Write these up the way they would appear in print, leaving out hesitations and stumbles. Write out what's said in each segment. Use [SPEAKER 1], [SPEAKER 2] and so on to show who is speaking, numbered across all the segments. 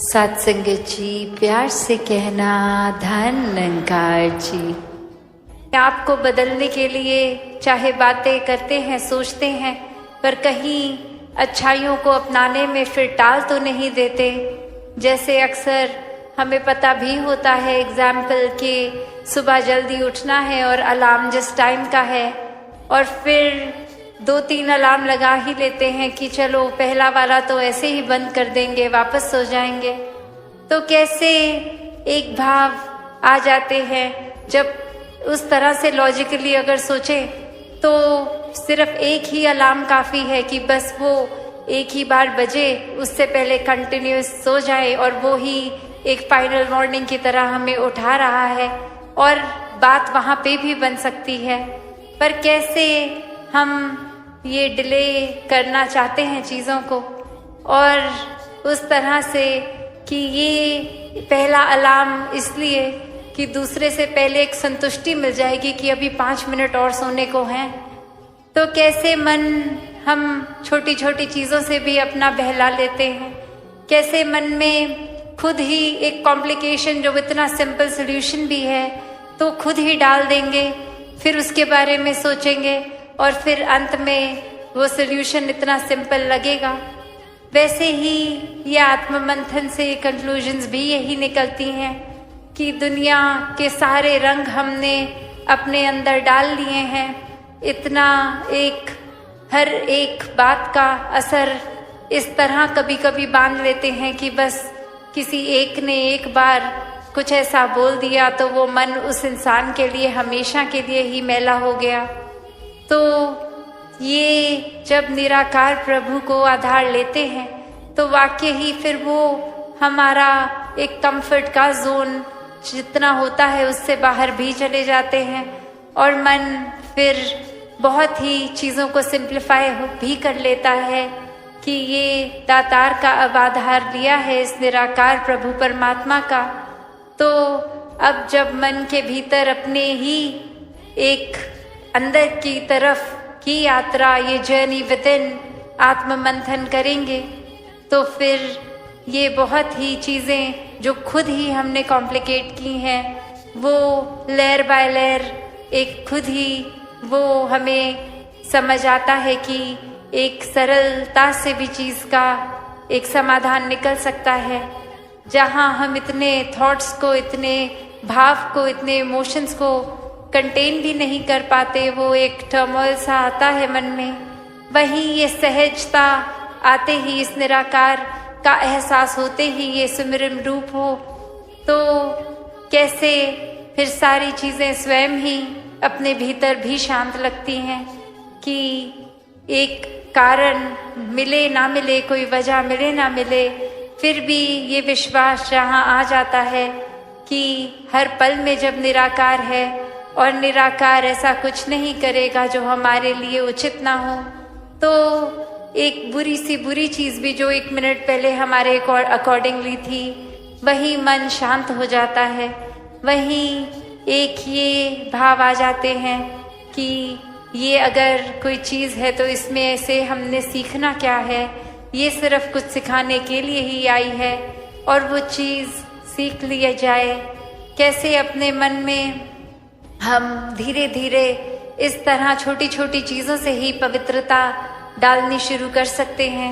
[SPEAKER 1] सत्संगत जी, प्यार से कहना धन निरंकार जी। आपको बदलने के लिए चाहे बातें करते हैं, सोचते हैं, पर कहीं अच्छाइयों को अपनाने में फिर टाल तो नहीं देते। जैसे अक्सर हमें पता भी होता है, एग्जाम्पल कि सुबह जल्दी उठना है और अलार्म जिस टाइम का है, और फिर 2-3 अलार्म लगा ही लेते हैं कि चलो पहला वाला तो ऐसे ही बंद कर देंगे, वापस सो जाएंगे। तो कैसे एक भाव आ जाते हैं जब उस तरह से लॉजिकली अगर सोचें तो सिर्फ एक ही अलार्म काफ़ी है कि बस वो एक ही बार बजे, उससे पहले कंटिन्यूस सो जाए और वो ही एक फाइनल वार्निंग की तरह हमें उठा रहा है, और बात वहाँ पे भी बन सकती है। पर कैसे हम ये डिले करना चाहते हैं चीज़ों को, और उस तरह से कि ये पहला अलार्म इसलिए कि दूसरे से पहले एक संतुष्टि मिल जाएगी कि अभी 5 मिनट और सोने को हैं। तो कैसे मन हम छोटी छोटी चीज़ों से भी अपना बहला लेते हैं, कैसे मन में खुद ही एक कॉम्प्लिकेशन जो इतना सिंपल सोल्यूशन भी है तो खुद ही डाल देंगे, फिर उसके बारे में सोचेंगे और फिर अंत में वो सोल्यूशन इतना सिंपल लगेगा। वैसे ही ये आत्ममंथन से कंक्लूजन्स भी यही निकलती हैं कि दुनिया के सारे रंग हमने अपने अंदर डाल लिए हैं। इतना हर एक बात का असर इस तरह कभी कभी बांध लेते हैं कि बस किसी एक ने एक बार कुछ ऐसा बोल दिया तो वो मन उस इंसान के लिए हमेशा के लिए ही मैला हो गया। तो ये जब निराकार प्रभु को आधार लेते हैं तो वाकई ही फिर वो हमारा एक कंफर्ट का जोन जितना होता है उससे बाहर भी चले जाते हैं, और मन फिर बहुत ही चीज़ों को सिंप्लीफाई भी कर लेता है कि ये दातार का अब आधार लिया है इस निराकार प्रभु परमात्मा का। तो अब जब मन के भीतर अपने ही एक अंदर की तरफ की यात्रा, ये जर्नी विद इन आत्ममंथन करेंगे तो फिर ये बहुत ही चीज़ें जो खुद ही हमने कॉम्प्लिकेट की हैं वो लेयर बाय लेयर एक खुद ही वो हमें समझ आता है कि एक सरलता से भी चीज़ का एक समाधान निकल सकता है। जहाँ हम इतने थॉट्स को, इतने भाव को, इतने इमोशंस को कंटेन भी नहीं कर पाते, वो एक टर्मोइल सा आता है मन में, वहीं ये सहजता आते ही, इस निराकार का एहसास होते ही ये सुमिरन रूप हो, तो कैसे फिर सारी चीज़ें स्वयं ही अपने भीतर भी शांत लगती हैं कि एक कारण मिले ना मिले, कोई वजह मिले ना मिले, फिर भी ये विश्वास जहाँ आ जाता है कि हर पल में जब निराकार है और निराकार ऐसा कुछ नहीं करेगा जो हमारे लिए उचित ना हो, तो एक बुरी सी बुरी चीज़ भी जो 1 मिनट पहले हमारे अकॉर्डिंगली थी, वही मन शांत हो जाता है। वहीं एक ये भाव आ जाते हैं कि ये अगर कोई चीज़ है तो इसमें से हमने सीखना क्या है, ये सिर्फ कुछ सिखाने के लिए ही आई है, और वो चीज़ सीख लिया जाए। कैसे अपने मन में हम धीरे धीरे इस तरह छोटी छोटी चीज़ों से ही पवित्रता डालनी शुरू कर सकते हैं।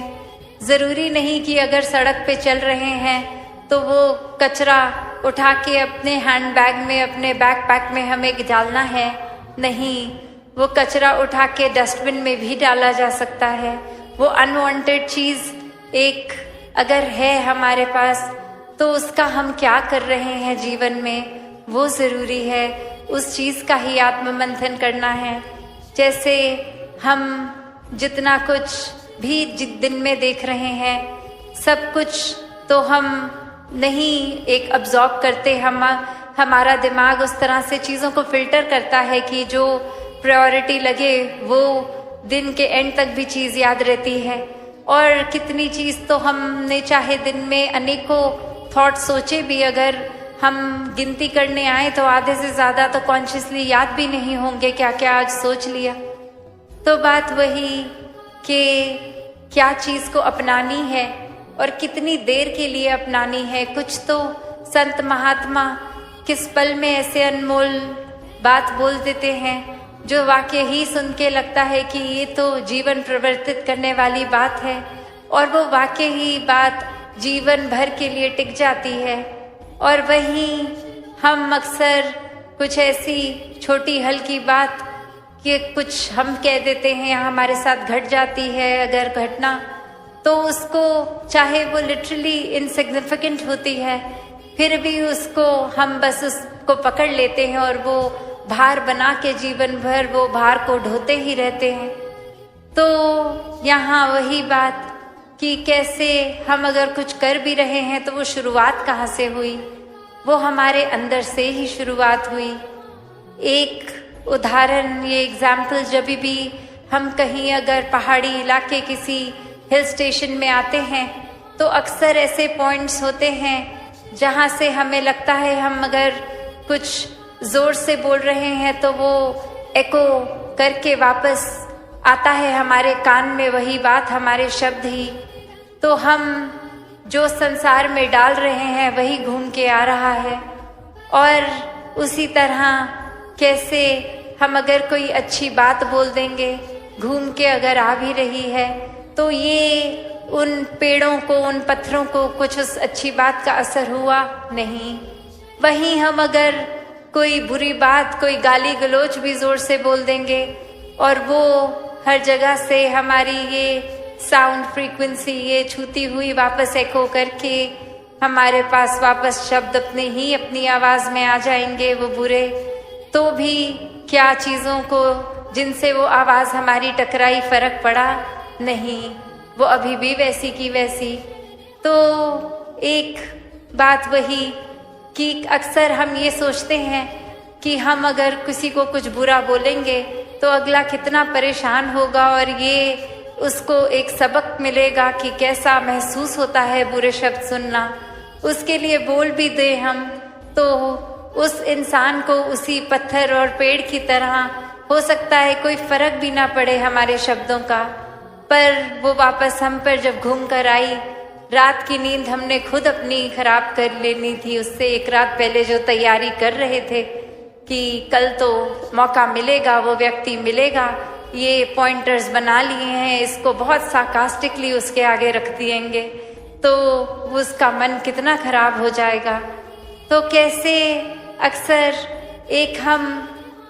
[SPEAKER 1] ज़रूरी नहीं कि अगर सड़क पे चल रहे हैं तो वो कचरा उठा के अपने हैंड बैग में, अपने बैकपैक में हमें डालना है। नहीं, वो कचरा उठा के डस्टबिन में भी डाला जा सकता है। वो अनवांटेड चीज़ एक अगर है हमारे पास तो उसका हम क्या कर रहे हैं जीवन में, वो ज़रूरी है। उस चीज़ का ही आत्ममंथन करना है। जैसे हम जितना कुछ भी दिन में देख रहे हैं, सब कुछ तो हम नहीं एक अब्जॉर्ब करते। हमारा दिमाग उस तरह से चीज़ों को फिल्टर करता है कि जो प्रायोरिटी लगे वो दिन के एंड तक भी चीज़ याद रहती है। और कितनी चीज़ तो हमने चाहे दिन में अनेकों थॉट सोचे भी, अगर हम गिनती करने आए तो आधे से ज़्यादा तो कॉन्शियसली याद भी नहीं होंगे क्या क्या आज सोच लिया। तो बात वही कि क्या चीज़ को अपनानी है और कितनी देर के लिए अपनानी है। कुछ तो संत महात्मा किस पल में ऐसे अनमोल बात बोल देते हैं जो वाक्य ही सुन के लगता है कि ये तो जीवन परिवर्तित करने वाली बात है, और वो वाक्य ही बात जीवन भर के लिए टिक जाती है। और वहीं हम अक्सर कुछ ऐसी छोटी हल्की बात कि कुछ हम कह देते हैं या हमारे साथ घट जाती है अगर घटना, तो उसको चाहे वो लिटरली इनसिग्निफिकेंट होती है, फिर भी उसको हम बस उसको पकड़ लेते हैं और वो भार बना के जीवन भर वो भार को ढोते ही रहते हैं। तो यहाँ वही बात कि कैसे हम अगर कुछ कर भी रहे हैं तो वो शुरुआत कहाँ से हुई, वो हमारे अंदर से ही शुरुआत हुई। एक उदाहरण, ये एग्जाम्पल, जब भी हम कहीं अगर पहाड़ी इलाके किसी हिल स्टेशन में आते हैं तो अक्सर ऐसे पॉइंट्स होते हैं जहाँ से हमें लगता है हम अगर कुछ जोर से बोल रहे हैं तो वो एको करके वापस आता है हमारे कान में, वही बात, हमारे शब्द ही। तो हम जो संसार में डाल रहे हैं वही घूम के आ रहा है। और उसी तरह कैसे हम अगर कोई अच्छी बात बोल देंगे, घूम के अगर आ भी रही है, तो ये उन पेड़ों को, उन पत्थरों को कुछ उस अच्छी बात का असर हुआ नहीं। वहीं हम अगर कोई बुरी बात, कोई गाली गलौज भी जोर से बोल देंगे और वो हर जगह से हमारी ये साउंड फ्रीक्वेंसी ये छूती हुई वापस एको करके हमारे पास वापस शब्द अपने ही अपनी आवाज में आ जाएंगे वो बुरे, तो भी क्या चीजों को जिनसे वो आवाज हमारी टकराई फर्क पड़ा नहीं, वो अभी भी वैसी की वैसी। तो एक बात वही कि अक्सर हम ये सोचते हैं कि हम अगर किसी को कुछ बुरा बोलेंगे तो अगला कितना परेशान होगा और ये उसको एक सबक मिलेगा कि कैसा महसूस होता है बुरे शब्द सुनना। उसके लिए बोल भी दे हम तो उस इंसान को उसी पत्थर और पेड़ की तरह हो सकता है कोई फर्क भी ना पड़े हमारे शब्दों का, पर वो वापस हम पर जब घूम कर आई, रात की नींद हमने खुद अपनी खराब कर लेनी थी। उससे एक रात पहले जो तैयारी कर रहे थे कि कल तो मौका मिलेगा, वो व्यक्ति मिलेगा, ये पॉइंटर्स बना लिए हैं, इसको बहुत सार्कास्टिकली उसके आगे रख दिएंगे, तो उसका मन कितना खराब हो जाएगा। तो कैसे अक्सर एक हम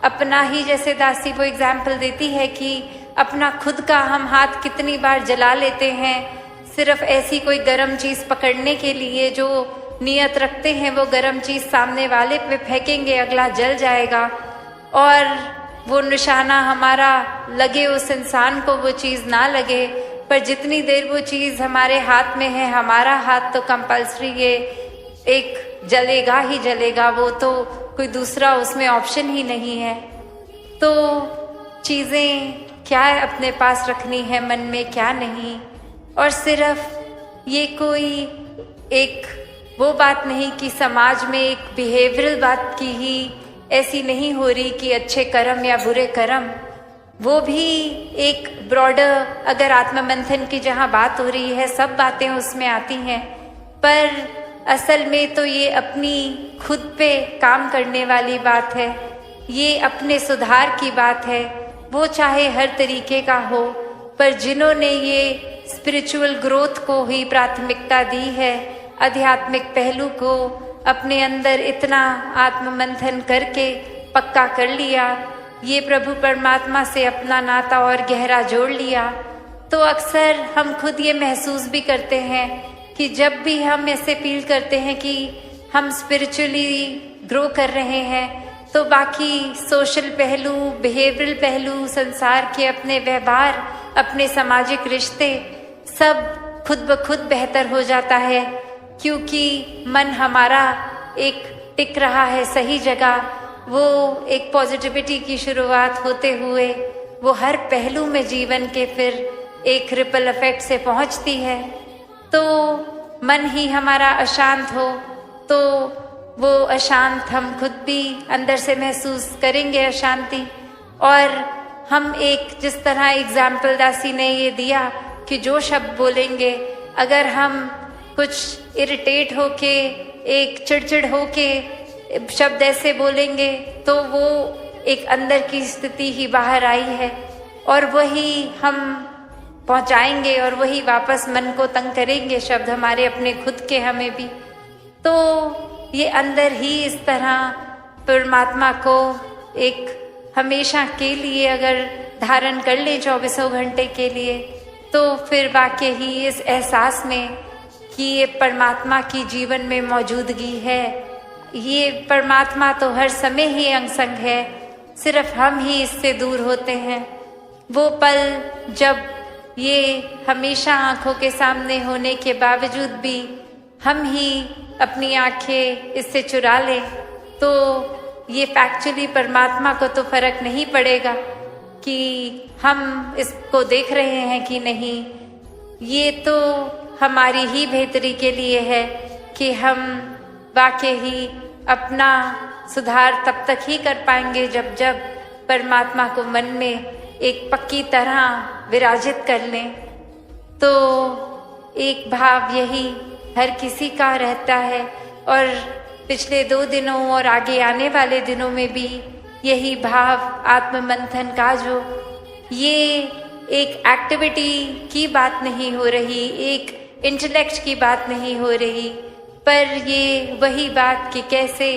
[SPEAKER 1] अपना ही, जैसे दासी वो एग्जाम्पल देती है कि अपना खुद का हम हाथ कितनी बार जला लेते हैं सिर्फ ऐसी कोई गर्म चीज पकड़ने के लिए, जो नियत रखते हैं वो गर्म चीज सामने वाले पे फेंकेंगे, अगला जल जाएगा, और वो निशाना हमारा लगे उस इंसान को, वो चीज ना लगे, पर जितनी देर वो चीज हमारे हाथ में है, हमारा हाथ तो कंपल्सरी ये एक जलेगा ही जलेगा, वो तो कोई दूसरा उसमें ऑप्शन ही नहीं है। तो चीजें क्या अपने पास रखनी है मन में, क्या नहीं। और सिर्फ ये कोई एक वो बात नहीं कि समाज में एक बिहेवियरल बात की ही ऐसी नहीं हो रही कि अच्छे कर्म या बुरे कर्म, वो भी एक ब्रॉडर अगर आत्ममंथन की जहाँ बात हो रही है, सब बातें उसमें आती हैं, पर असल में तो ये अपनी खुद पे काम करने वाली बात है, ये अपने सुधार की बात है। वो चाहे हर तरीके का हो, पर जिन्होंने ये स्पिरिचुअल ग्रोथ को ही प्राथमिकता दी है, आध्यात्मिक पहलू को अपने अंदर इतना आत्ममंथन करके पक्का कर लिया, ये प्रभु परमात्मा से अपना नाता और गहरा जोड़ लिया, तो अक्सर हम खुद ये महसूस भी करते हैं कि जब भी हम ऐसे फील करते हैं कि हम स्पिरिचुअली ग्रो कर रहे हैं, तो बाकी सोशल पहलू, बिहेवियरल पहलू, संसार के अपने व्यवहार, अपने सामाजिक रिश्ते, सब खुद ब खुद बेहतर हो जाता है, क्योंकि मन हमारा एक टिक रहा है सही जगह। वो एक पॉजिटिविटी की शुरुआत होते हुए वो हर पहलू में जीवन के फिर एक रिपल इफेक्ट से पहुंचती है। तो मन ही हमारा अशांत हो तो वो अशांत हम खुद भी अंदर से महसूस करेंगे अशांति। और हम एक जिस तरह एग्जाम्पल दासी ने ये दिया कि जो शब्द बोलेंगे, अगर हम कुछ इरिटेट होके, एक चिड़चिड़ होके शब्द ऐसे बोलेंगे तो वो एक अंदर की स्थिति ही बाहर आई है, और वही हम पहुंचाएंगे और वही वापस मन को तंग करेंगे शब्द हमारे अपने खुद के हमें भी। तो ये अंदर ही इस तरह परमात्मा को एक हमेशा के लिए अगर धारण कर ले 24 घंटे के लिए, तो फिर वाकई ही इस एहसास में कि ये परमात्मा की जीवन में मौजूदगी है, ये परमात्मा तो हर समय ही अंग संग है, सिर्फ हम ही इससे दूर होते हैं। वो पल जब ये हमेशा आंखों के सामने होने के बावजूद भी हम ही अपनी आंखें इससे चुरा लें, तो ये फैक्चुअली परमात्मा को तो फर्क नहीं पड़ेगा कि हम इसको देख रहे हैं कि नहीं। ये तो हमारी ही बेहतरी के लिए है कि हम वाकई ही अपना सुधार तब तक ही कर पाएंगे जब जब परमात्मा को मन में एक पक्की तरह विराजित कर लें। तो एक भाव यही हर किसी का रहता है, और पिछले 2 दिनों और आगे आने वाले दिनों में भी यही भाव आत्म मंथन का, जो ये एक एक्टिविटी की बात नहीं हो रही, एक इंटेलेक्ट की बात नहीं हो रही, पर ये वही बात कि कैसे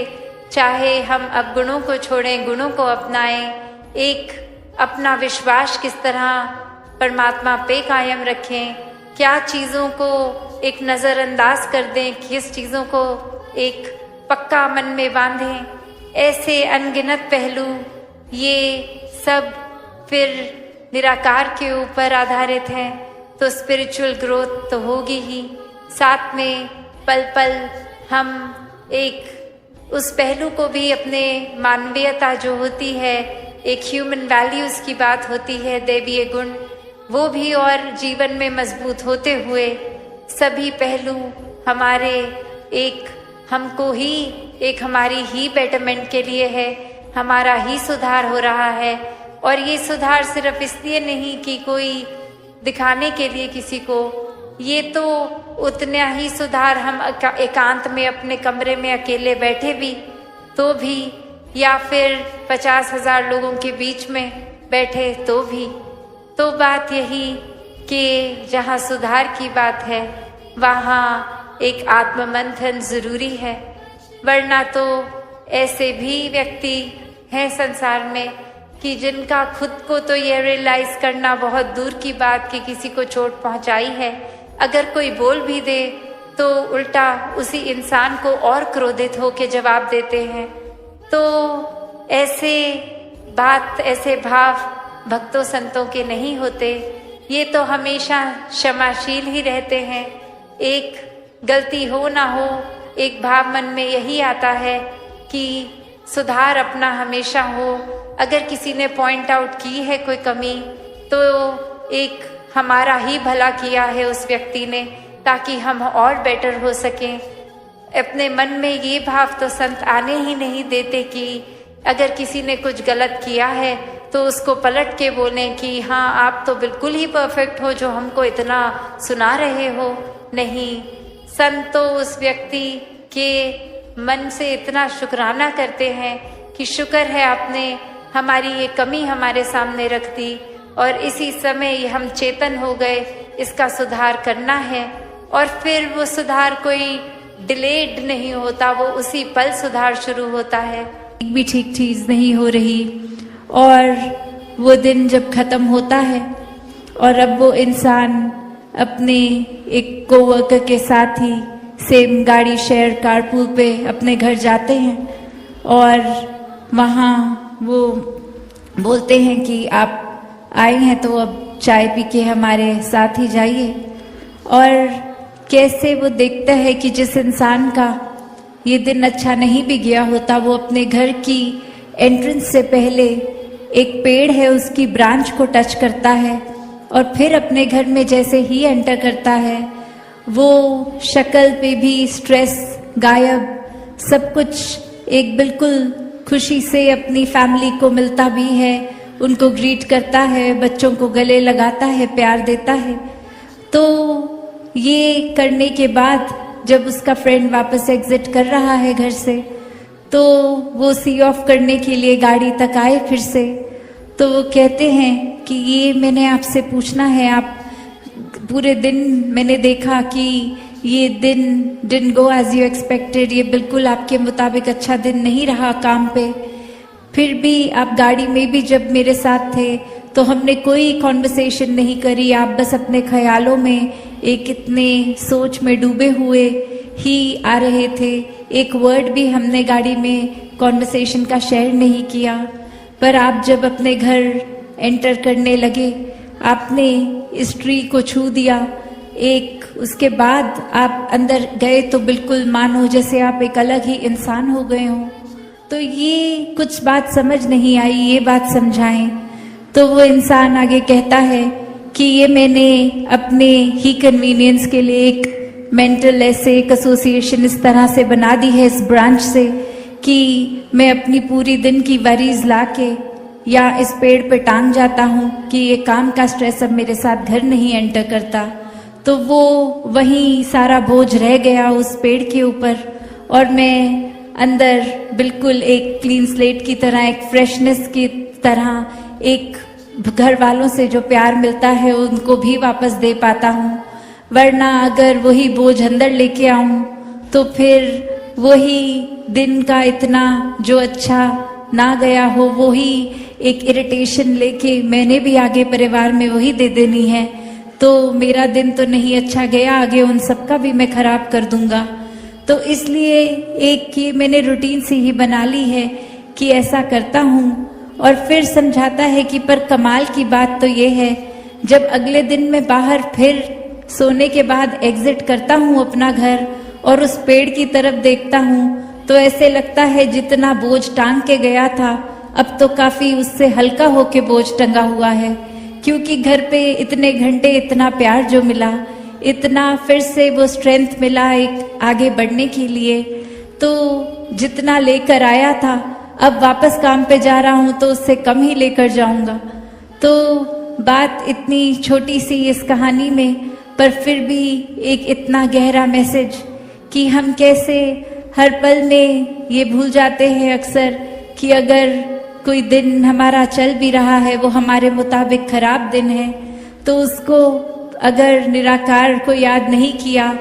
[SPEAKER 1] चाहे हम अब गुणों को छोड़ें, गुणों को अपनाएं, एक अपना विश्वास किस तरह परमात्मा पे कायम रखें, क्या चीज़ों को एक नज़रअंदाज कर दें, किस चीज़ों को एक पक्का मन में बांधें। ऐसे अनगिनत पहलू ये सब फिर निराकार के ऊपर आधारित हैं, तो स्पिरिचुअल ग्रोथ तो होगी ही, साथ में पल पल हम एक उस पहलू को भी अपने मानवीयता जो होती है, एक ह्यूमन वैल्यूज की बात होती है, दैवीय गुण, वो भी और जीवन में मजबूत होते हुए सभी पहलू हमारे एक हमको ही एक हमारी ही बेटरमेंट के लिए है, हमारा ही सुधार हो रहा है। और ये सुधार सिर्फ इसलिए नहीं कि कोई दिखाने के लिए किसी को, ये तो उतना ही सुधार हम एकांत में अपने कमरे में अकेले बैठे भी तो भी, या फिर 50,000 लोगों के बीच में बैठे तो भी। तो बात यही कि जहाँ सुधार की बात है वहाँ एक आत्ममंथन जरूरी है, वरना तो ऐसे भी व्यक्ति हैं संसार में कि जिनका खुद को तो ये रियलाइज करना बहुत दूर की बात कि किसी को चोट पहुँचाई है, अगर कोई बोल भी दे तो उल्टा उसी इंसान को और क्रोधित होकर जवाब देते हैं। तो ऐसे बात, ऐसे भाव भक्तों संतों के नहीं होते, ये तो हमेशा क्षमाशील ही रहते हैं। एक गलती हो ना हो, एक भाव मन में यही आता है कि सुधार अपना हमेशा हो। अगर किसी ने पॉइंट आउट की है कोई कमी, तो एक हमारा ही भला किया है उस व्यक्ति ने, ताकि हम और बेटर हो सकें। अपने मन में ये भाव तो संत आने ही नहीं देते कि अगर किसी ने कुछ गलत किया है तो उसको पलट के बोलें कि हाँ आप तो बिल्कुल ही परफेक्ट हो जो हमको इतना सुना रहे हो। नहीं, संत तो उस व्यक्ति के मन से इतना शुक्राना करते हैं कि शुक्र है आपने हमारी ये कमी हमारे सामने रख दी और इसी समय ये हम चेतन हो गए, इसका सुधार करना है। और फिर वो सुधार कोई डिलेड नहीं होता, वो उसी पल सुधार शुरू होता है। एक भी ठीक चीज नहीं हो रही और वो दिन जब खत्म होता है और अब वो इंसान अपने एक कोवर्कर के साथ ही सेम गाड़ी शेयर कारपूल पे अपने घर जाते हैं और वहाँ वो बोलते हैं कि आप आए हैं तो अब चाय पी के हमारे साथ ही जाइए। और कैसे वो देखता है कि जिस इंसान का ये दिन अच्छा नहीं भी गया होता, वो अपने घर की एंट्रेंस से पहले एक पेड़ है उसकी ब्रांच को टच करता है और फिर अपने घर में जैसे ही एंटर करता है वो शक्ल पे भी स्ट्रेस गायब, सब कुछ एक बिल्कुल खुशी से अपनी फैमिली को मिलता भी है, उनको ग्रीट करता है, बच्चों को गले लगाता है, प्यार देता है। तो ये करने के बाद जब उसका फ्रेंड वापस एग्जिट कर रहा है घर से, तो वो सी ऑफ करने के लिए गाड़ी तक आए फिर से, तो वो कहते हैं कि ये मैंने आपसे पूछना है, आप पूरे दिन मैंने देखा कि ये दिन didn't go as you expected, ये बिल्कुल आपके मुताबिक अच्छा दिन नहीं रहा काम पे। फिर भी आप गाड़ी में भी जब मेरे साथ थे तो हमने कोई कॉन्वर्सेशन नहीं करी, आप बस अपने ख्यालों में एक इतने सोच में डूबे हुए ही आ रहे थे। एक वर्ड भी हमने गाड़ी में कॉन्वर्सेशन का शेयर नहीं किया। पर आप जब अपने घर एंटर करने लगे, आपने इस ट्री को छू दिया, एक उसके बाद आप अंदर गए तो बिल्कुल मानो जैसे आप एक अलग ही इंसान हो गए हो। तो ये कुछ बात समझ नहीं आई, ये बात समझाएं। तो वो इंसान आगे कहता है कि ये मैंने अपने ही कन्वीनियंस के लिए एक मेंटल ऐसे एक एसोसिएशन इस तरह से बना दी है इस ब्रांच से कि मैं अपनी पूरी दिन की वरीज लाके या इस पेड़ पे टांग जाता हूँ कि ये काम का स्ट्रेस अब मेरे साथ घर नहीं एंटर करता। तो वो वहीं सारा बोझ रह गया उस पेड़ के ऊपर, और मैं अंदर बिल्कुल एक क्लीन स्लेट की तरह, एक फ्रेशनेस की तरह, एक घर वालों से जो प्यार मिलता है उनको भी वापस दे पाता हूँ। वरना अगर वही बोझ अंदर लेके आऊं तो फिर वही दिन का इतना जो अच्छा ना गया हो, वही एक इरिटेशन लेके मैंने भी आगे परिवार में वही दे देनी है, तो मेरा दिन तो नहीं अच्छा गया, आगे उन सबका भी मैं खराब कर दूंगा। तो इसलिए एक ये मैंने रूटीन सी ही बना ली है कि ऐसा करता हूँ। और फिर समझाता है कि पर कमाल की बात तो ये है, जब अगले दिन मैं बाहर फिर सोने के बाद एग्जिट करता हूँ अपना घर और उस पेड़ की तरफ देखता हूँ तो ऐसे लगता है जितना बोझ टांग के गया था अब तो काफी उससे हल्का होके बोझ टंगा हुआ है, क्योंकि घर पे इतने घंटे इतना प्यार जो मिला, इतना फिर से वो स्ट्रेंथ मिला एक आगे बढ़ने के लिए। तो जितना लेकर आया था अब वापस काम पे जा रहा हूं तो उससे कम ही लेकर जाऊंगा। तो बात इतनी छोटी सी इस कहानी में, पर फिर भी एक इतना गहरा मैसेज कि हम कैसे हर पल में ये भूल जाते हैं अक्सर कि अगर कोई दिन हमारा चल भी रहा है वो हमारे मुताबिक खराब दिन है, तो उसको अगर निराकार को याद नहीं किया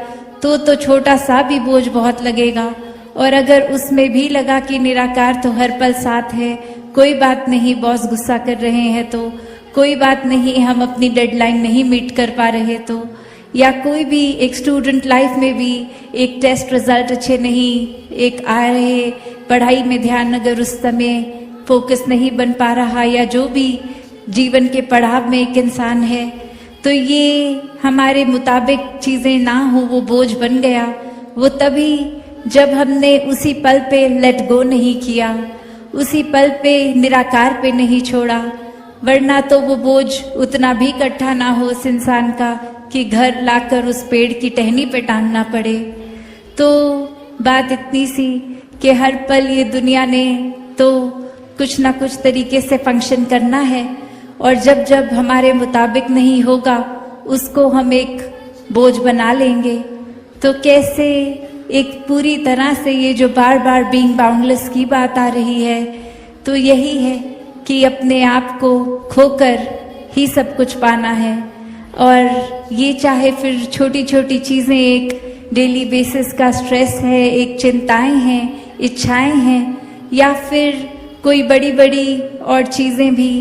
[SPEAKER 1] तो छोटा सा भी बोझ बहुत लगेगा। और अगर उसमें भी लगा कि निराकार तो हर पल साथ है, कोई बात नहीं, बॉस गुस्सा कर रहे हैं तो कोई बात नहीं, हम अपनी डेडलाइन नहीं मीट कर पा रहे तो, या कोई भी एक स्टूडेंट लाइफ में भी एक टेस्ट रिजल्ट अच्छे नहीं एक आ रहे, पढ़ाई में ध्यान अगर उस समय फोकस नहीं बन पा रहा, या जो भी जीवन के पड़ाव में एक इंसान है, तो ये हमारे मुताबिक चीजें ना हो वो बोझ बन गया। वो तभी जब हमने उसी पल पे लेट गो नहीं किया, उसी पल पे निराकार पे नहीं छोड़ा, वरना तो वो बोझ उतना भी इकट्ठा ना हो उस इंसान का कि घर लाकर उस पेड़ की टहनी पे टांगना पड़े। तो बात इतनी सी कि हर पल ये दुनिया ने तो कुछ ना कुछ तरीके से फंक्शन करना है, और जब जब हमारे मुताबिक नहीं होगा उसको हम एक बोझ बना लेंगे। तो कैसे एक पूरी तरह से ये जो बार बार बीइंग बाउंडलेस की बात आ रही है, तो यही है कि अपने आप को खोकर ही सब कुछ पाना है। और ये चाहे फिर छोटी छोटी चीजें, एक डेली बेसिस का स्ट्रेस है, एक चिंताएं हैं, इच्छाएं हैं, या फिर कोई बड़ी बड़ी और चीजें भी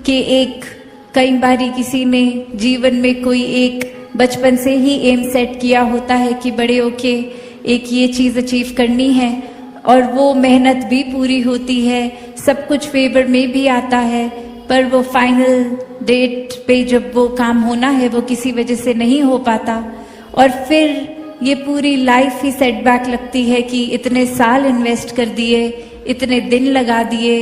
[SPEAKER 1] कि एक कई बारी किसी ने जीवन में कोई एक बचपन से ही एम सेट किया होता है कि बड़े होके एक ये चीज अचीव करनी है, और वो मेहनत भी पूरी होती है, सब कुछ फेवर में भी आता है, पर वो फाइनल डेट पे जब वो काम होना है वो किसी वजह से नहीं हो पाता, और फिर ये पूरी लाइफ ही सेटबैक लगती है कि इतने साल इन्वेस्ट कर दिए, इतने दिन लगा दिए,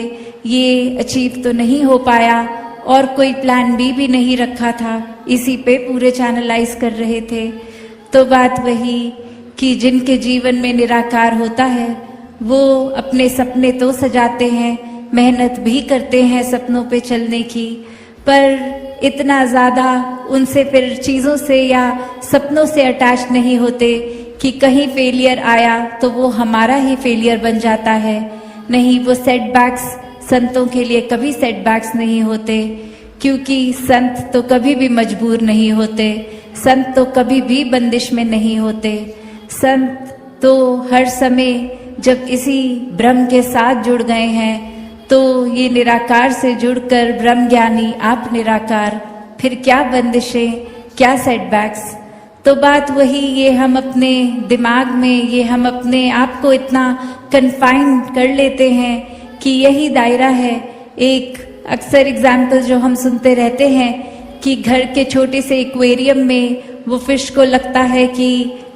[SPEAKER 1] ये अचीव तो नहीं हो पाया, और कोई प्लान बी भी नहीं रखा था, इसी पे पूरे चैनलाइज कर रहे थे। तो बात वही कि जिनके जीवन में निराकार होता है वो अपने सपने तो सजाते हैं, मेहनत भी करते हैं सपनों पे चलने की, पर इतना ज़्यादा उनसे फिर चीज़ों से या सपनों से अटैच नहीं होते कि कहीं फेलियर आया तो वो हमारा ही फेलियर बन जाता है। नहीं, वो सेटबैक्स संतों के लिए कभी सेटबैक्स नहीं होते, क्योंकि संत तो कभी भी मजबूर नहीं होते, संत तो कभी भी बंदिश में नहीं होते। संत तो हर समय जब इसी ब्रह्म के साथ जुड़ गए हैं तो ये निराकार से जुड़कर ब्रह्म ज्ञानी आप निराकार, फिर क्या बंदिशें, क्या सेटबैक्स। तो बात वही, ये हम अपने दिमाग में, ये हम अपने आप को इतना कन्फाइन कर लेते हैं कि यही दायरा है। एक अक्सर एग्जाम्पल जो हम सुनते रहते हैं कि घर के छोटे से एक्वेरियम में वो फिश को लगता है कि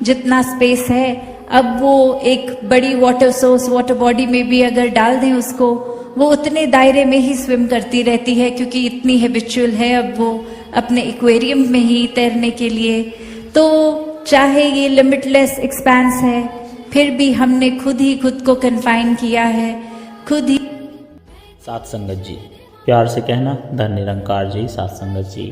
[SPEAKER 1] जितना स्पेस है, अब वो एक बड़ी वाटर सोर्स, वाटर बॉडी में भी अगर डाल दें उसको, वो उतने दायरे में ही स्विम करती रहती है, क्योंकि इतनी हैबिचुअल है अब वो अपने एक्वेरियम में ही तैरने के लिए। तो चाहे ये लिमिटलेस एक्सपेंस है, फिर भी हमने खुद ही खुद को कन्फाइन किया है, खुद ही।
[SPEAKER 2] साथ संगत जी, प्यार से कहना धन निरंकार जी। साथ संगत जी,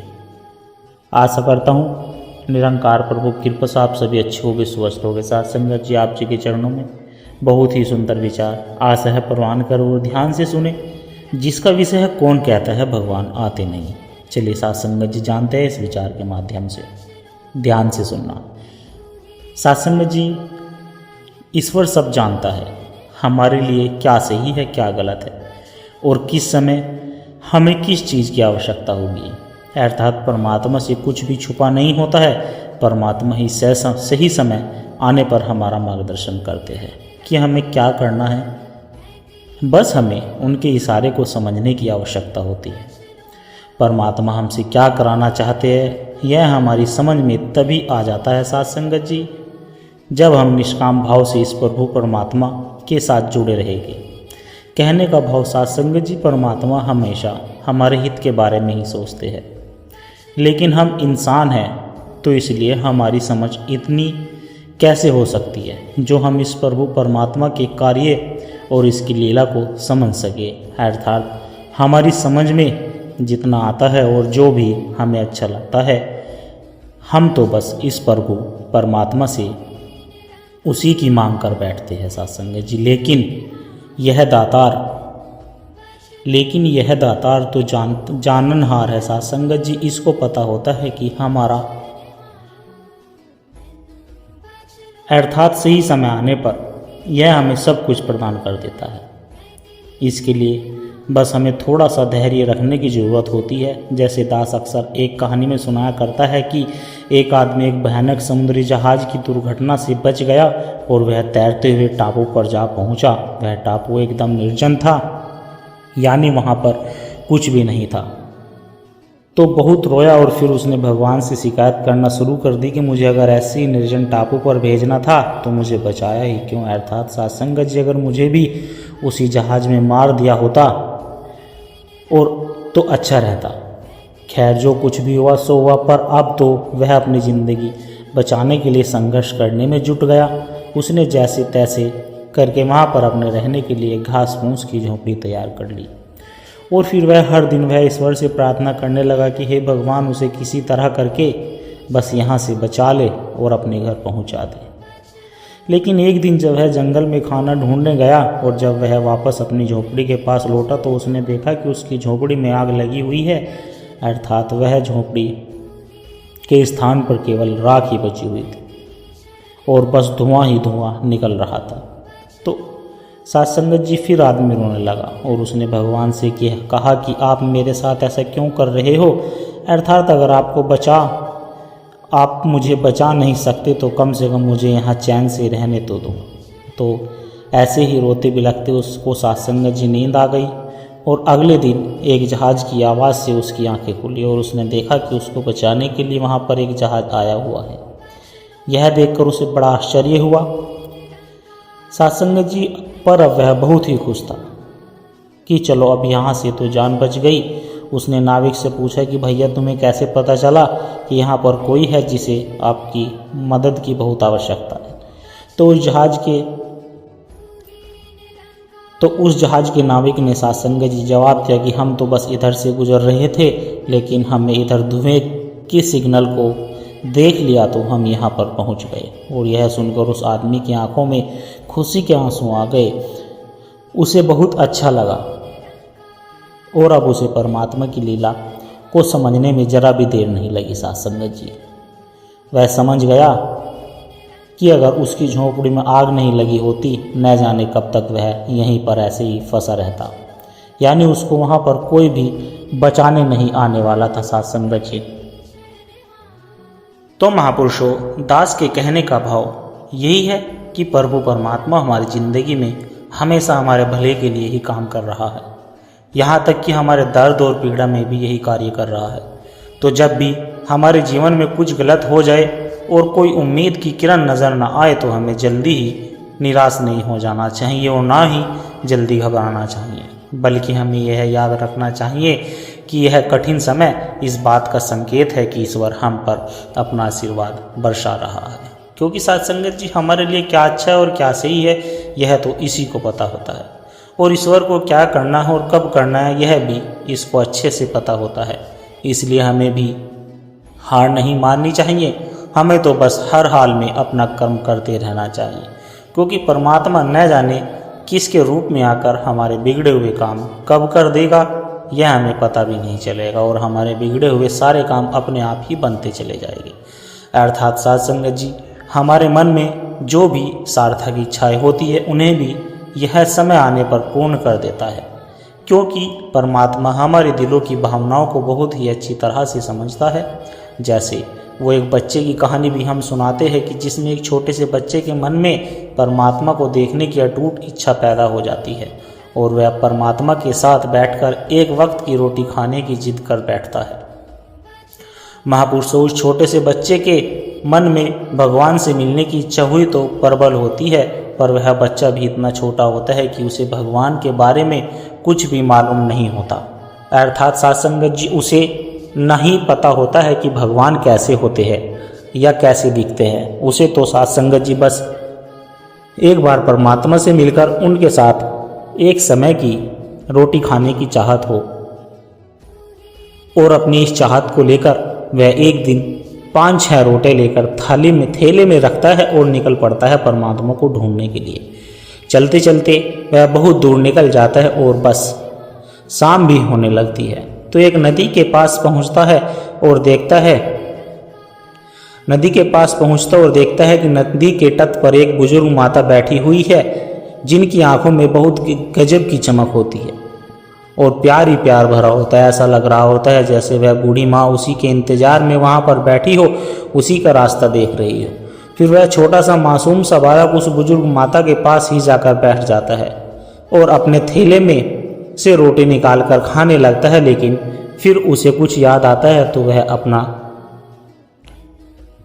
[SPEAKER 2] आशा करता हूँ निरंकार प्रभु कृपा से आप सभी अच्छे होगे, स्वस्थ होगे। साथ संगत जी, आप जी के चरणों में बहुत ही सुंदर विचार आशा है प्रवान करो और ध्यान से सुने। जिसका विषय है कौन कहता है भगवान आते नहीं। चलिए साथ संगत जी, जानते हैं इस विचार के माध्यम से, ध्यान से सुनना। साथ संगत जी, ईश्वर सब जानता है, हमारे लिए क्या सही है क्या गलत है और किस समय हमें किस चीज़ की आवश्यकता होगी। अर्थात परमात्मा से कुछ भी छुपा नहीं होता है, परमात्मा ही सही समय आने पर हमारा मार्गदर्शन करते हैं कि हमें क्या करना है। बस हमें उनके इशारे को समझने की आवश्यकता होती है। परमात्मा हमसे क्या कराना चाहते हैं यह हमारी समझ में तभी आ जाता है साथ संगत जी, जब हम निष्काम भाव से इस प्रभु परमात्मा के साथ जुड़े रहेंगे। कहने का भाव साथ संगत जी, परमात्मा हमेशा हमारे हित के बारे में ही सोचते हैं, लेकिन हम इंसान हैं तो इसलिए हमारी समझ इतनी कैसे हो सकती है जो हम इस प्रभु परमात्मा के कार्य और इसकी लीला को समझ सके। अर्थात हमारी समझ में जितना आता है और जो भी हमें अच्छा लगता है, हम तो बस इस प्रभु परमात्मा से उसी की मांग कर बैठते हैं साथ संगत जी। लेकिन यह दातार तो जाननहार है साथ संगत जी। इसको पता होता है कि हमारा अर्थात सही समय आने पर यह हमें सब कुछ प्रदान कर देता है। इसके लिए बस हमें थोड़ा सा धैर्य रखने की ज़रूरत होती है। जैसे दास अक्सर एक कहानी में सुनाया करता है कि एक आदमी एक भयानक समुद्री जहाज की दुर्घटना से बच गया और वह तैरते हुए टापू पर जा पहुंचा। वह टापू एकदम निर्जन था, यानी वहाँ पर कुछ भी नहीं था। तो बहुत रोया और फिर उसने भगवान से शिकायत करना शुरू कर दी कि मुझे अगर ऐसे ही निर्जन टापू पर भेजना था तो मुझे बचाया ही क्यों। अर्थात साथ संगत जी, अगर मुझे भी उसी जहाज में मार दिया होता और तो अच्छा रहता। खैर, जो कुछ भी हुआ सो हुआ, पर अब तो वह अपनी ज़िंदगी बचाने के लिए संघर्ष करने में जुट गया। उसने जैसे तैसे करके वहाँ पर अपने रहने के लिए घास फूस की झोंपड़ी तैयार कर ली और फिर वह हर दिन वह ईश्वर से प्रार्थना करने लगा कि हे भगवान, उसे किसी तरह करके बस यहाँ से बचा ले और अपने घर पहुँचा दे। लेकिन एक दिन जब वह जंगल में खाना ढूंढने गया और जब वह वापस अपनी झोपड़ी के पास लौटा तो उसने देखा कि उसकी झोपड़ी में आग लगी हुई है। अर्थात वह झोपड़ी के स्थान पर केवल राख ही बची हुई थी और बस धुआं ही धुआं निकल रहा था। तो साथ संगत जी, फिर आदमी रोने लगा और उसने भगवान से कहा कि आप मेरे साथ ऐसा क्यों कर रहे हो। अर्थात अगर आप मुझे बचा नहीं सकते तो कम से कम मुझे यहाँ चैन से रहने तो दो। तो ऐसे ही रोते बिलखते उसको साथ संगत जी नींद आ गई और अगले दिन एक जहाज की आवाज़ से उसकी आंखें खुली और उसने देखा कि उसको बचाने के लिए वहाँ पर एक जहाज आया हुआ है। यह देखकर उसे बड़ा आश्चर्य हुआ साथ संगत जी, पर अब वह बहुत ही खुश था कि चलो अब यहाँ से तो जान बच गई। उसने नाविक से पूछा कि भैया, तुम्हें कैसे पता चला कि यहाँ पर कोई है जिसे आपकी मदद की बहुत आवश्यकता है। तो उस जहाज के नाविक ने साथ संगत जी जवाब दिया कि हम तो बस इधर से गुजर रहे थे लेकिन हमने इधर धुएं के सिग्नल को देख लिया तो हम यहाँ पर पहुँच गए। और यह सुनकर उस आदमी की आंखों में खुशी के आंसू आ गए। उसे बहुत अच्छा लगा और अब उसे परमात्मा की लीला को समझने में जरा भी देर नहीं लगी। साथ संगत जी, वह समझ गया कि अगर उसकी झोंपड़ी में आग नहीं लगी होती, न जाने कब तक वह यहीं पर ऐसे ही फंसा रहता, यानी उसको वहाँ पर कोई भी बचाने नहीं आने वाला था। साथ संगत जी, तो महापुरुषों, दास के कहने का भाव यही है कि प्रभु परमात्मा हमारी ज़िंदगी में हमेशा हमारे भले के लिए ही काम कर रहा है, यहाँ तक कि हमारे दर्द और पीड़ा में भी यही कार्य कर रहा है। तो जब भी हमारे जीवन में कुछ गलत हो जाए और कोई उम्मीद की किरण नज़र न आए तो हमें जल्दी ही निराश नहीं हो जाना चाहिए और ना ही जल्दी घबराना चाहिए, बल्कि हमें यह याद रखना चाहिए कि यह कठिन समय इस बात का संकेत है कि ईश्वर हम पर अपना आशीर्वाद बरसा रहा है। क्योंकि साथ संगत जी, हमारे लिए क्या अच्छा है और क्या सही है यह तो इसी को पता होता है, और ईश्वर को क्या करना है और कब करना है यह भी इसको अच्छे से पता होता है। इसलिए हमें भी हार नहीं माननी चाहिए, हमें तो बस हर हाल में अपना कर्म करते रहना चाहिए, क्योंकि परमात्मा न जाने किसके रूप में आकर हमारे बिगड़े हुए काम कब कर देगा यह हमें पता भी नहीं चलेगा, और हमारे बिगड़े हुए सारे काम अपने आप ही बनते चले जाएंगे। अर्थात साथ संगत जी, हमारे मन में जो भी सार्थक इच्छाएं होती है उन्हें भी यह समय आने पर पूर्ण कर देता है, क्योंकि परमात्मा हमारे दिलों की भावनाओं को बहुत ही अच्छी तरह से समझता है। जैसे वो एक बच्चे की कहानी भी हम सुनाते हैं कि जिसमें एक छोटे से बच्चे के मन में परमात्मा को देखने की अटूट इच्छा पैदा हो जाती है और वह परमात्मा के साथ बैठकर एक वक्त की रोटी खाने की जिद कर बैठता है। महापुरुषों, उस छोटे से बच्चे के मन में भगवान से मिलने की इच्छा हुई तो प्रबल होती है, पर वह बच्चा भी इतना छोटा होता है कि उसे भगवान के बारे में कुछ भी मालूम नहीं होता। अर्थात साथ संगत जी, उसे नहीं पता होता है कि भगवान कैसे होते हैं या कैसे दिखते हैं। उसे तो साथ संगत जी बस एक बार परमात्मा से मिलकर उनके साथ एक समय की रोटी खाने की चाहत हो, और अपनी इस चाहत को लेकर वह एक दिन 5-6 रोटे लेकर थैले में रखता है और निकल पड़ता है परमात्मा को ढूंढने के लिए। चलते चलते वह बहुत दूर निकल जाता है और बस शाम भी होने लगती है, तो एक नदी के पास पहुंचता है और देखता है कि नदी के तट पर एक बुजुर्ग माता बैठी हुई है, जिनकी आंखों में बहुत गजब की चमक होती है और प्यार ही प्यार भरा होता है। ऐसा लग रहा होता है जैसे वह बूढ़ी माँ उसी के इंतजार में वहाँ पर बैठी हो, उसी का रास्ता देख रही हो। फिर वह छोटा सा मासूम सा बालक उस बुजुर्ग माता के पास ही जाकर बैठ जाता है और अपने थैले में से रोटी निकाल कर खाने लगता है, लेकिन फिर उसे कुछ याद आता है तो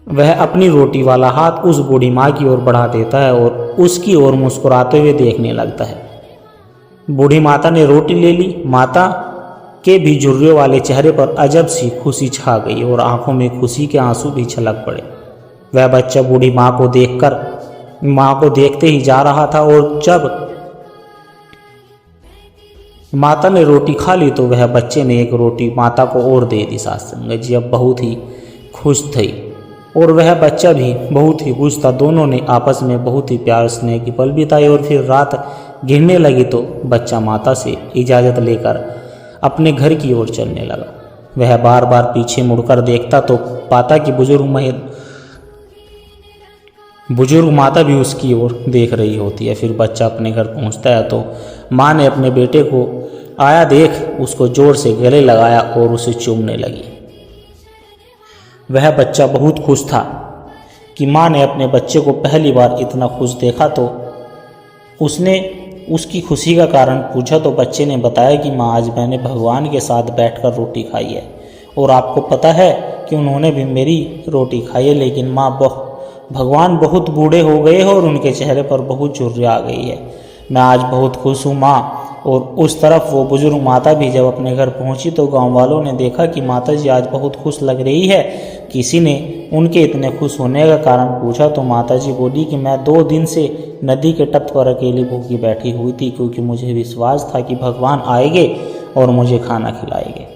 [SPEAKER 2] वह अपनी रोटी वाला हाथ उस बूढ़ी माँ की ओर बढ़ा देता है और उसकी ओर मुस्कुराते हुए देखने लगता है। बूढ़ी माता ने रोटी ले ली। माता के भी झुर्रियों वाले चेहरे पर अजब सी खुशी छा गई और आंखों में खुशी के आंसू भी छलक पड़े। वह बच्चा बूढ़ी माँ को देखते ही जा रहा था, और जब माता ने रोटी खा ली तो वह बच्चे ने एक रोटी माता को और दे दी। साथ संगत जी, अब बहुत ही खुश थी और वह बच्चा भी बहुत ही खुश था। दोनों ने आपस में बहुत ही प्यार स्नेह की पल बिताई और फिर रात गिरने लगी तो बच्चा माता से इजाज़त लेकर अपने घर की ओर चलने लगा। वह बार बार पीछे मुड़कर देखता तो पाता कि बुजुर्ग माता भी उसकी ओर देख रही होती है। फिर बच्चा अपने घर पहुंचता है तो माँ ने अपने बेटे को आया देख उसको जोर से गले लगाया और उसे चूमने लगी। वह बच्चा बहुत खुश था कि माँ ने अपने बच्चे को पहली बार इतना खुश देखा, तो उसने उसकी खुशी का कारण पूछा तो बच्चे ने बताया कि माँ, आज मैंने भगवान के साथ बैठकर रोटी खाई है और आपको पता है कि उन्होंने भी मेरी रोटी खाई है, लेकिन माँ भगवान बहुत बूढ़े हो गए हैं और उनके चेहरे पर बहुत झुर्रियाँ आ गई है। मैं आज बहुत खुश हूँ माँ। और उस तरफ वो बुजुर्ग माता भी जब अपने घर पहुंची तो गांव वालों ने देखा कि माता जी आज बहुत खुश लग रही है। किसी ने उनके इतने खुश होने का कारण पूछा तो माता जी बोली कि मैं 2 दिन से नदी के तट पर अकेली भूखी बैठी हुई थी, क्योंकि मुझे विश्वास था कि भगवान आएंगे और मुझे खाना खिलाएंगे।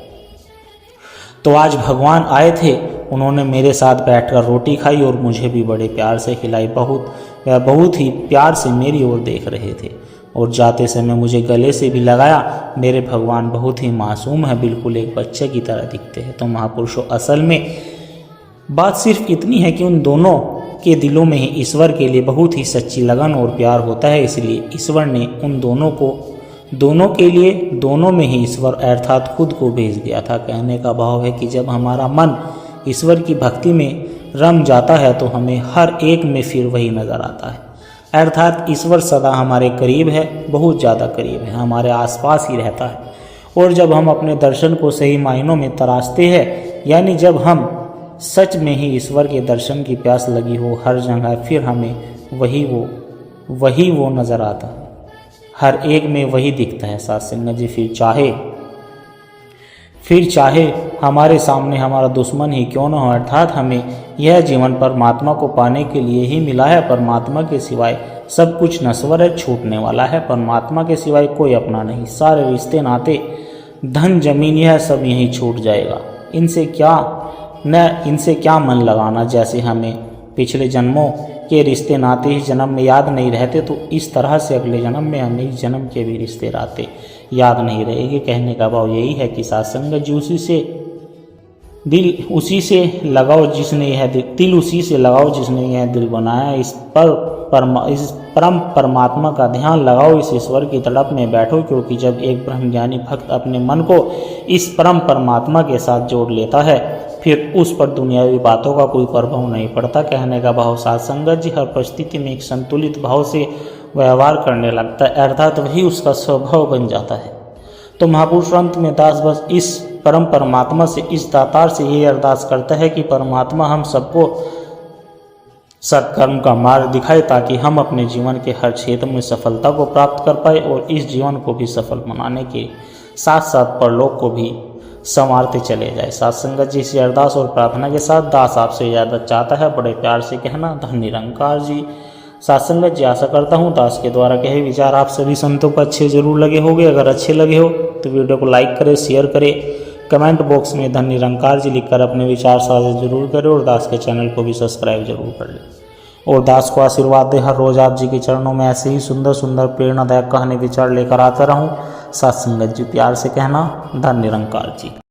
[SPEAKER 2] तो आज भगवान आए थे, उन्होंने मेरे साथ बैठकर रोटी खाई और मुझे भी बड़े प्यार से खिलाई। वह बहुत ही प्यार से मेरी ओर देख रहे थे और जाते समय मुझे गले से भी लगाया। मेरे भगवान बहुत ही मासूम है, बिल्कुल एक बच्चे की तरह दिखते हैं। तो महापुरुषों, असल में बात सिर्फ इतनी है कि उन दोनों के दिलों में ही ईश्वर के लिए बहुत ही सच्ची लगन और प्यार होता है। इसलिए ईश्वर ने उन दोनों के लिए दोनों में ही ईश्वर अर्थात खुद को भेज दिया था। कहने का भाव है कि जब हमारा मन ईश्वर की भक्ति में रम जाता है तो हमें हर एक में फिर वही नज़र आता है। अर्थात ईश्वर सदा हमारे करीब है, बहुत ज़्यादा करीब है, हमारे आसपास ही रहता है। और जब हम अपने दर्शन को सही मायनों में तराशते हैं, यानी जब हम सच में ही ईश्वर के दर्शन की प्यास लगी हो हर जगह, फिर हमें वही वो नज़र आता है, हर एक में वही दिखता है। साथ संगत जी, फिर चाहे हमारे सामने हमारा दुश्मन ही क्यों न हो, अर्थात हमें यह जीवन परमात्मा को पाने के लिए ही मिला है। परमात्मा के सिवाय सब कुछ नश्वर है, छूटने वाला है। परमात्मा के सिवाय कोई अपना नहीं। सारे रिश्ते नाते, धन जमीन, यह सब यहीं छूट जाएगा। इनसे क्या मन लगाना। जैसे हमें पिछले जन्मों के रिश्ते नाते ही जन्म में याद नहीं रहते, तो इस तरह से अगले जन्म में हमें इस जन्म के भी रिश्ते नाते याद नहीं रहेंगे। कहने का भाव यही है कि साथ संगत जी, उसी से लगाओ जिसने यह दिल बनाया। इस परम परमात्मा का ध्यान लगाओ, इस ईश्वर की तड़प में बैठो, क्योंकि जब एक ब्रह्मज्ञानी भक्त अपने मन को इस परम परमात्मा के साथ जोड़ लेता है, फिर उस पर दुनियावी बातों का कोई प्रभाव नहीं पड़ता। कहने का भाव साथ संगत जी, हर परिस्थिति में एक संतुलित भाव से व्यवहार करने लगता है, अर्थात वही उसका स्वभाव बन जाता है। तो महापुरुष अंत में दास बस इस परम परमात्मा से, इस दातार से ये अरदास करता है कि परमात्मा हम सबको सत्कर्म का मार्ग दिखाए, ताकि हम अपने जीवन के हर क्षेत्र में सफलता को प्राप्त कर पाए और इस जीवन को भी सफल बनाने के साथ साथ परलोक को भी संवारते चले जाए। साथ संगत जी, इसी अरदास और प्रार्थना के साथ दास आपसे इजाज़त चाहता है। बड़े प्यार से कहना, धन निरंकार जी। साथ संगत जी, आशा करता हूँ दास के द्वारा कहे विचार आप सभी संतों को अच्छे जरूर लगे होंगे। अगर अच्छे लगे हो तो वीडियो को लाइक करें, शेयर करें, कमेंट बॉक्स में धन निरंकार जी लिखकर अपने विचार साझा जरूर करें और दास के चैनल को भी सब्सक्राइब जरूर कर लें। और दास को आशीर्वाद दे, हर रोज आप जी के चरणों में ऐसे ही सुंदर सुंदर प्रेरणादायक कहानी विचार लेकर आता रहूं। साथ संगत जी, प्यार से कहना, धन निरंकार जी।